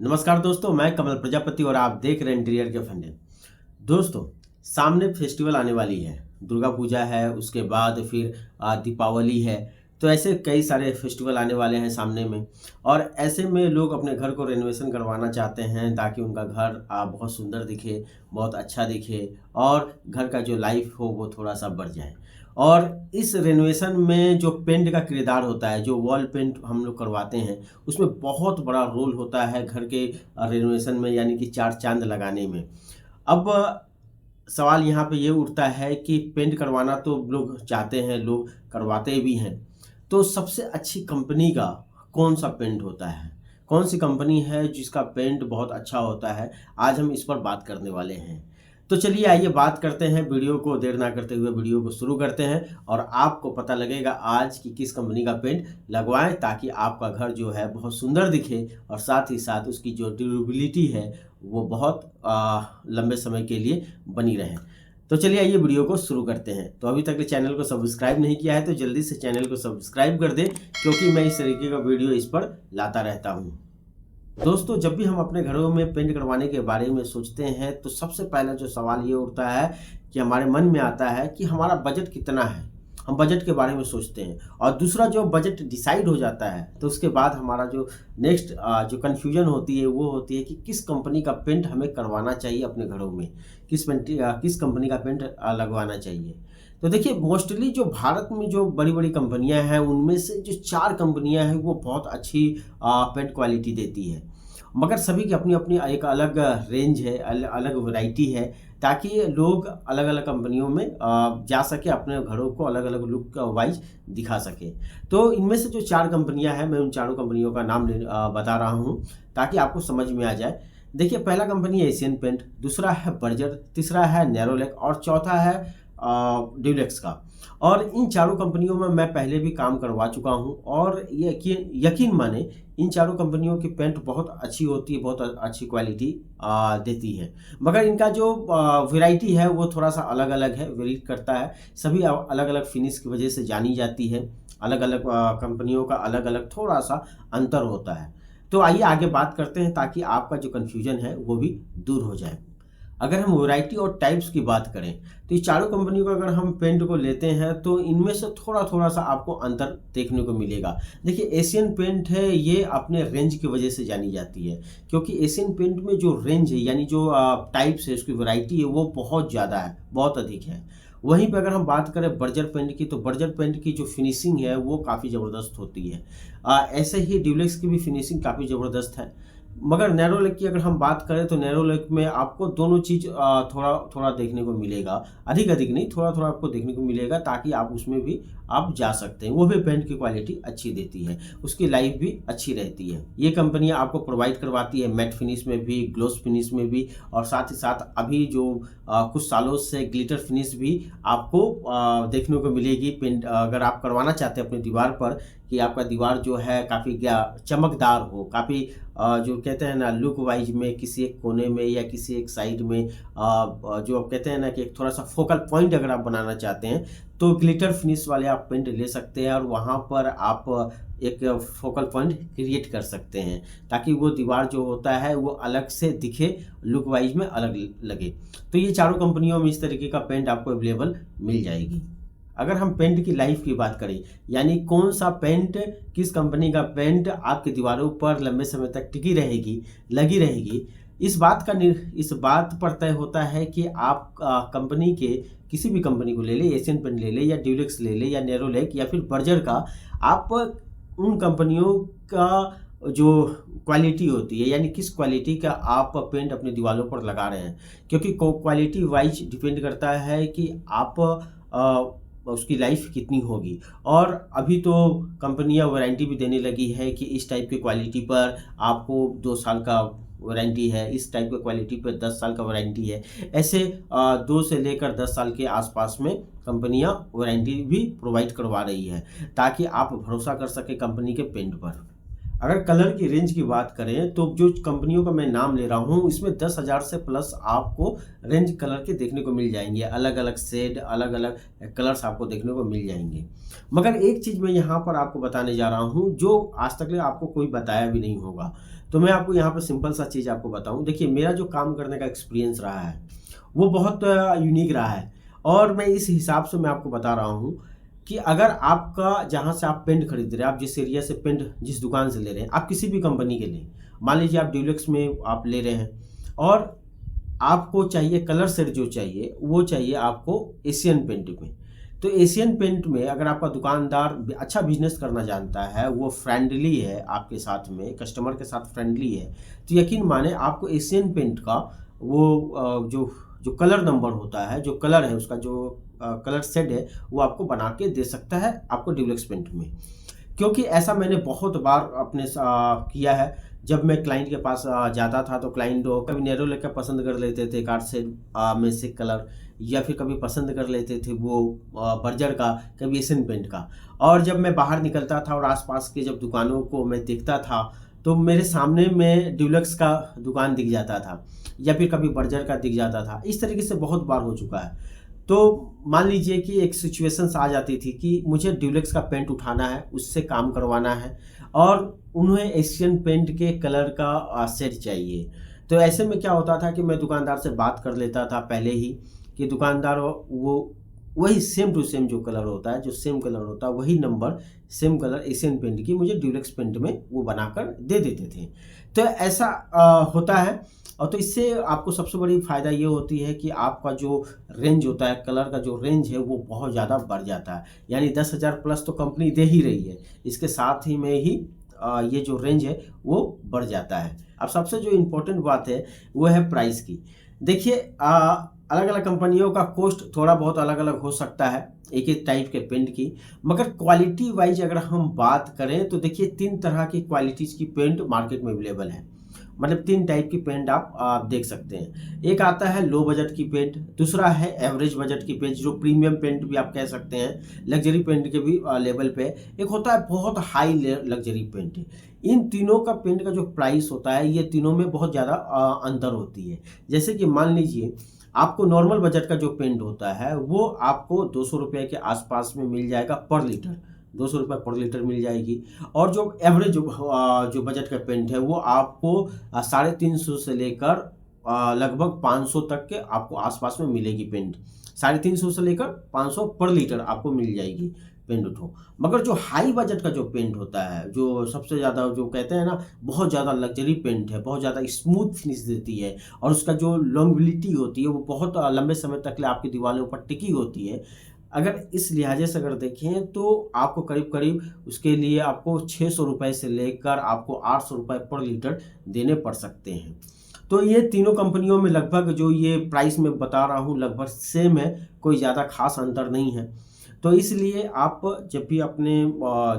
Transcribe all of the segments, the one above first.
नमस्कार दोस्तों, मैं कमल प्रजापति और आप देख रहे हैं इंटीरियर के फंडे। दोस्तों, सामने फेस्टिवल आने वाली है। दुर्गा पूजा है, उसके बाद फिर दीपावली है। तो ऐसे कई सारे फेस्टिवल आने वाले हैं सामने में। और ऐसे में लोग अपने घर को रेनोवेशन करवाना चाहते हैं ताकि उनका घर बहुत सुंदर दिखे, बहुत अच्छा दिखे और घर का जो लाइफ हो वो थोड़ा सा बढ़ जाए। और इस रेनोवेशन में जो पेंट का किरदार होता है, जो वॉल पेंट हम लोग करवाते हैं, उसमें बहुत बड़ा रोल होता है घर के रेनोवेशन में, यानी कि चार चांद लगाने में। अब सवाल यहाँ पे ये उठता है कि पेंट करवाना तो लोग चाहते हैं, लोग करवाते भी हैं। तो सबसे अच्छी कंपनी का कौन-सा पेंट होता है? कौन-सी कंपनी है जिसका पेंट बहुत अच्छा होता है? आज हम इस पर बात करने वाले हैं। तो चलिए आइए बात करते हैं, वीडियो को देर ना करते हुए वीडियो को शुरू करते हैं और आपको पता लगेगा आज कि किस कंपनी का पेंट लगवाएँ ताकि आपका घर जो है बहुत सुंदर दिखे और साथ ही साथ उसकी जो ड्यूरेबिलिटी है वो बहुत लंबे समय के लिए बनी रहे। तो चलिए आइए वीडियो को शुरू करते हैं। तो अभी तक चैनल को सब्सक्राइब नहीं किया है तो जल्दी से चैनल को सब्सक्राइब कर दें, क्योंकि मैं इस तरीके का वीडियो इस पर लाता रहता हूँ। दोस्तों, जब भी हम अपने घरों में पेंट करवाने के बारे में सोचते हैं तो सबसे पहला जो सवाल ये उठता है कि हमारे मन में आता है कि हमारा बजट कितना है। हम बजट के बारे में सोचते हैं और दूसरा जो बजट डिसाइड हो जाता है तो उसके बाद हमारा जो नेक्स्ट जो कन्फ्यूजन होती है वो होती है कि किस कंपनी का पेंट हमें करवाना चाहिए अपने घरों में, किस कंपनी का पेंट लगवाना चाहिए। तो देखिए, मोस्टली जो भारत में जो बड़ी-बड़ी कंपनियां हैं उनमें से जो 4 कंपनियां हैं वो बहुत अच्छी पेंट क्वालिटी देती है। मगर सभी की अपनी-अपनी एक अलग रेंज है, अलग वैरायटी है, ताकि लोग अलग-अलग कंपनियों में जा सके, अपने घरों को अलग-अलग लुक वाइज़ दिखा सके। तो इनमें से जो 4 कंपनियाँ हैं, मैं उन चारों कंपनियों का नाम बता रहा हूँ ताकि आपको समझ में आ जाए। देखिए, पहला कंपनी है एशियन पेंट, दूसरा है बर्जर, तीसरा है नेरोलैक और चौथा है ड्यूलेक्स का। और इन चारों कंपनियों में मैं पहले भी काम करवा चुका हूँ और यकीन यकीन माने, इन चारों कंपनियों की पेंट बहुत अच्छी होती है, बहुत अच्छी क्वालिटी देती है। मगर इनका जो वैरायटी है वो थोड़ा-सा अलग-अलग है, वेरी करता है। सभी अलग-अलग फिनिश की वजह से जानी जाती है। अलग-अलग कंपनियों का अलग-अलग थोड़ा-सा अंतर होता है। तो आइए आगे बात करते हैं ताकि आपका जो कन्फ्यूजन है वो भी दूर हो जाए। अगर हम वैरायटी और टाइप्स की बात करें तो ये चारों कंपनियों का अगर हम पेंट को लेते हैं तो इनमें से थोड़ा-थोड़ा सा आपको अंतर देखने को मिलेगा। देखिए, एशियन पेंट है ये अपने रेंज की वजह से जानी जाती है, क्योंकि एशियन पेंट में जो रेंज है, यानी जो टाइप्स है, उसकी वैरायटी है वो बहुत ज़्यादा है, बहुत अधिक है। वहीं पे अगर हम बात करें बर्जर पेंट की, तो बर्जर पेंट की जो फिनिशिंग है वो काफ़ी ज़बरदस्त होती है। ऐसे ही ड्यूलेक्स की भी फिनिशिंग काफ़ी ज़बरदस्त है। मगर नैरोलैक की अगर हम बात करें तो नैरोलैक में आपको दोनों चीज़ थोड़ा-थोड़ा देखने को मिलेगा। अधिक-अधिक नहीं, थोड़ा-थोड़ा आपको देखने को मिलेगा ताकि आप उसमें भी आप जा सकते हैं। वो भी पेंट की क्वालिटी अच्छी देती है, उसकी लाइफ भी अच्छी रहती है। ये कंपनियाँ आपको प्रोवाइड करवाती है मैट फिनिश में भी, ग्लॉस फिनिश में भी और साथ ही साथ अभी जो कुछ सालों से ग्लिटर फिनिश भी आपको देखने को मिलेगी। पेंट अगर आप करवाना चाहते हैं अपनी दीवार पर कि आपका दीवार जो है काफ़ी क्या चमकदार हो, काफ़ी जो कहते हैं ना लुक वाइज में किसी एक कोने में या किसी एक साइड में जो आप कहते हैं ना कि एक थोड़ा सा फोकल पॉइंट अगर आप बनाना चाहते हैं तो ग्लिटर फिनिश वाले आप पेंट ले सकते हैं और वहाँ पर आप एक फोकल पॉइंट क्रिएट कर सकते हैं ताकि वो दीवार जो होता है वो अलग से दिखे, लुक वाइज में अलग लगे। तो ये चारों कंपनियों में इस तरीके का पेंट आपको अवेलेबल मिल जाएगी। अगर हम पेंट की लाइफ की बात करें, यानी कौन सा पेंट, किस कंपनी का पेंट आपकी दीवारों पर लंबे समय तक टिकी रहेगी, लगी रहेगी, इस बात पर तय होता है कि आप कंपनी के किसी भी कंपनी को ले लें, एशियन पेंट ले लें या ड्यूलेक्स ले लें या नेरोलैक या फिर बर्जर का, आप उन कंपनियों का जो क्वालिटी होती है, यानी किस क्वालिटी का आप पेंट अपनी दीवारों पर लगा रहे हैं, क्योंकि क्वालिटी वाइज डिपेंड करता है कि आप उसकी लाइफ कितनी होगी। और अभी तो कंपनियां वारंटी भी देने लगी है कि इस टाइप की क्वालिटी पर आपको 2 साल का वारंटी है, इस टाइप की क्वालिटी पर 10 साल का वारंटी है। ऐसे 2 से लेकर 10 साल के आसपास में कंपनियां वारंटी भी प्रोवाइड करवा रही है ताकि आप भरोसा कर सके कंपनी के पेंट पर। अगर कलर की रेंज की बात करें तो जो कंपनियों का मैं नाम ले रहा हूँ इसमें 10,000 से प्लस आपको रेंज कलर के देखने को मिल जाएंगे। अलग अलग शेड, अलग अलग कलर्स आपको देखने को मिल जाएंगे। मगर एक चीज़ मैं यहाँ पर आपको बताने जा रहा हूँ जो आज तक आपको कोई बताया भी नहीं होगा। तो मैं आपको यहाँ पर सिंपल सा चीज़ आपको बताऊँ। देखिए, मेरा जो काम करने का एक्सपीरियंस रहा है वो बहुत यूनिक रहा है, और मैं इस हिसाब से मैं आपको बता रहा हूँ कि अगर आपका जहाँ से आप पेंट खरीद रहे हैं, आप जिस एरिया से पेंट जिस दुकान से ले रहे हैं, आप किसी भी कंपनी के लिए, मान लीजिए आप ड्यूलेक्स में आप ले रहे हैं और आपको चाहिए कलर सेट, जो चाहिए वो चाहिए आपको एशियन पेंट में। तो एशियन पेंट में अगर आपका दुकानदार अच्छा बिजनेस करना जानता है, वो फ्रेंडली है आपके साथ में, कस्टमर के साथ फ्रेंडली है, तो यकीन माने आपको एशियन पेंट का वो जो जो कलर नंबर होता है, जो कलर है उसका जो कलर सेट है, वो आपको बना के दे सकता है आपको ड्यूलेक्स पेंट में। क्योंकि ऐसा मैंने बहुत बार अपने किया है। जब मैं क्लाइंट के पास जाता था तो क्लाइंट कभी नैरो लेकर पसंद कर लेते थे कार्ड से में से कलर, या फिर कभी पसंद कर लेते थे वो बर्जर का, कभी एशियन पेंट का। और जब मैं बाहर निकलता था और आसपास के जब दुकानों को मैं देखता था तो मेरे सामने में ड्यूलेक्स का दुकान दिख जाता था या फिर कभी बर्जर का दिख जाता था। इस तरीके से बहुत बार हो चुका है। तो मान लीजिए कि एक सिचुएशंस आ जाती थी कि मुझे ड्यूलेक्स का पेंट उठाना है, उससे काम करवाना है, और उन्हें एशियन पेंट के कलर का सेट चाहिए। तो ऐसे में क्या होता था कि मैं दुकानदार से बात कर लेता था पहले ही कि दुकानदार वो वही सेम टू सेम जो कलर होता है, जो सेम कलर होता है, वही number same colour Asian Paint की मुझे ड्यूलेक्स पेंट में वो बनाकर दे देते थे। तो ऐसा होता है। और तो इससे आपको सबसे बड़ी फ़ायदा ये होती है कि आपका जो रेंज होता है, कलर का जो रेंज है वो बहुत ज़्यादा बढ़ जाता है। यानी 10,000 प्लस तो कंपनी दे ही रही है, इसके साथ ही में ही ये जो रेंज है वो बढ़ जाता है। अब सबसे जो इम्पोर्टेंट बात है वो है प्राइस की। देखिए, अलग अलग कंपनियों का कॉस्ट थोड़ा बहुत अलग अलग हो सकता है एक एक टाइप के पेंट की, मगर क्वालिटी वाइज अगर हम बात करें तो देखिए 3 तरह की क्वालिटीज़ की पेंट मार्केट में अवेलेबल है। मतलब 3 टाइप की पेंट आप देख सकते हैं। एक आता है लो बजट की पेंट, दूसरा है एवरेज बजट की पेंट जो प्रीमियम पेंट भी आप कह सकते हैं, लग्जरी पेंट के भी लेवल पे। एक होता है बहुत हाई लग्जरी पेंट। इन तीनों का पेंट का जो प्राइस होता है, ये तीनों में बहुत ज़्यादा अंतर होती है। जैसे कि मान लीजिए आपको नॉर्मल बजट का जो पेंट होता है वो आपको 200 रुपये के आसपास में मिल जाएगा पर लीटर, 200 रुपये पर लीटर मिल जाएगी। और जो एवरेज जो बजट का पेंट है वो आपको 350 से लेकर लगभग 500 तक के आपको आसपास में मिलेगी पेंट। 350 से लेकर 500 पर लीटर आपको मिल जाएगी पेंट उठो। मगर जो हाई बजट का जो पेंट होता है, जो सबसे ज़्यादा जो कहते हैं ना बहुत ज़्यादा लग्जरी पेंट है, बहुत ज़्यादा स्मूथ फिनिश देती है, और उसका जो लॉन्गेविटी होती है वो बहुत लंबे समय तक आपकी दीवारों पर टिकी होती है। अगर इस लिहाजे से अगर देखें तो आपको करीब करीब उसके लिए आपको 600 रुपये से लेकर आपको 800 रुपये पर लीटर देने पड़ सकते हैं। तो ये तीनों कंपनियों में लगभग जो ये प्राइस मैं बता रहा हूँ लगभग सेम है, कोई ज़्यादा खास अंतर नहीं है। तो इसलिए आप जब भी अपने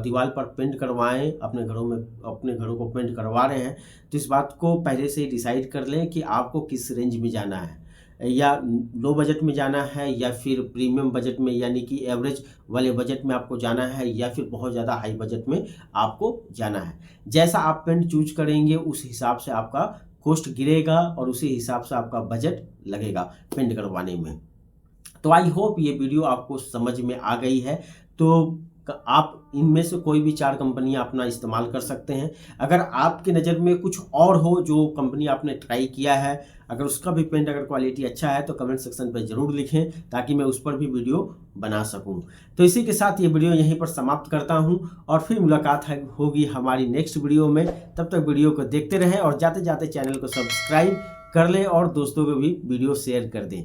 दीवार पर पेंट करवाएं, अपने घरों को पेंट करवा रहे हैं, तो इस बात को पहले से ही डिसाइड कर लें कि आपको किस रेंज में जाना है, या लो बजट में जाना है, या फिर प्रीमियम बजट में यानी कि एवरेज वाले बजट में आपको जाना है, या फिर बहुत ज़्यादा हाई बजट में आपको जाना है। जैसा आप पेंट चूज करेंगे उस हिसाब से आपका कॉस्ट गिरेगा और उसी हिसाब से आपका बजट लगेगा पेंट करवाने में। तो आई होप ये वीडियो आपको समझ में आ गई है। तो आप इनमें से कोई भी 4 कंपनियां अपना इस्तेमाल कर सकते हैं। अगर आपकी नज़र में कुछ और हो जो कंपनी आपने ट्राई किया है, अगर उसका भी पेंट अगर क्वालिटी अच्छा है तो कमेंट सेक्शन पर ज़रूर लिखें ताकि मैं उस पर भी वीडियो बना सकूं। तो इसी के साथ ये वीडियो यहीं पर समाप्त करता हूं, और फिर मुलाकात होगी हमारी नेक्स्ट वीडियो में। तब तक वीडियो को देखते रहें और जाते जाते चैनल को सब्सक्राइब कर लें और दोस्तों को भी वीडियो शेयर कर दें।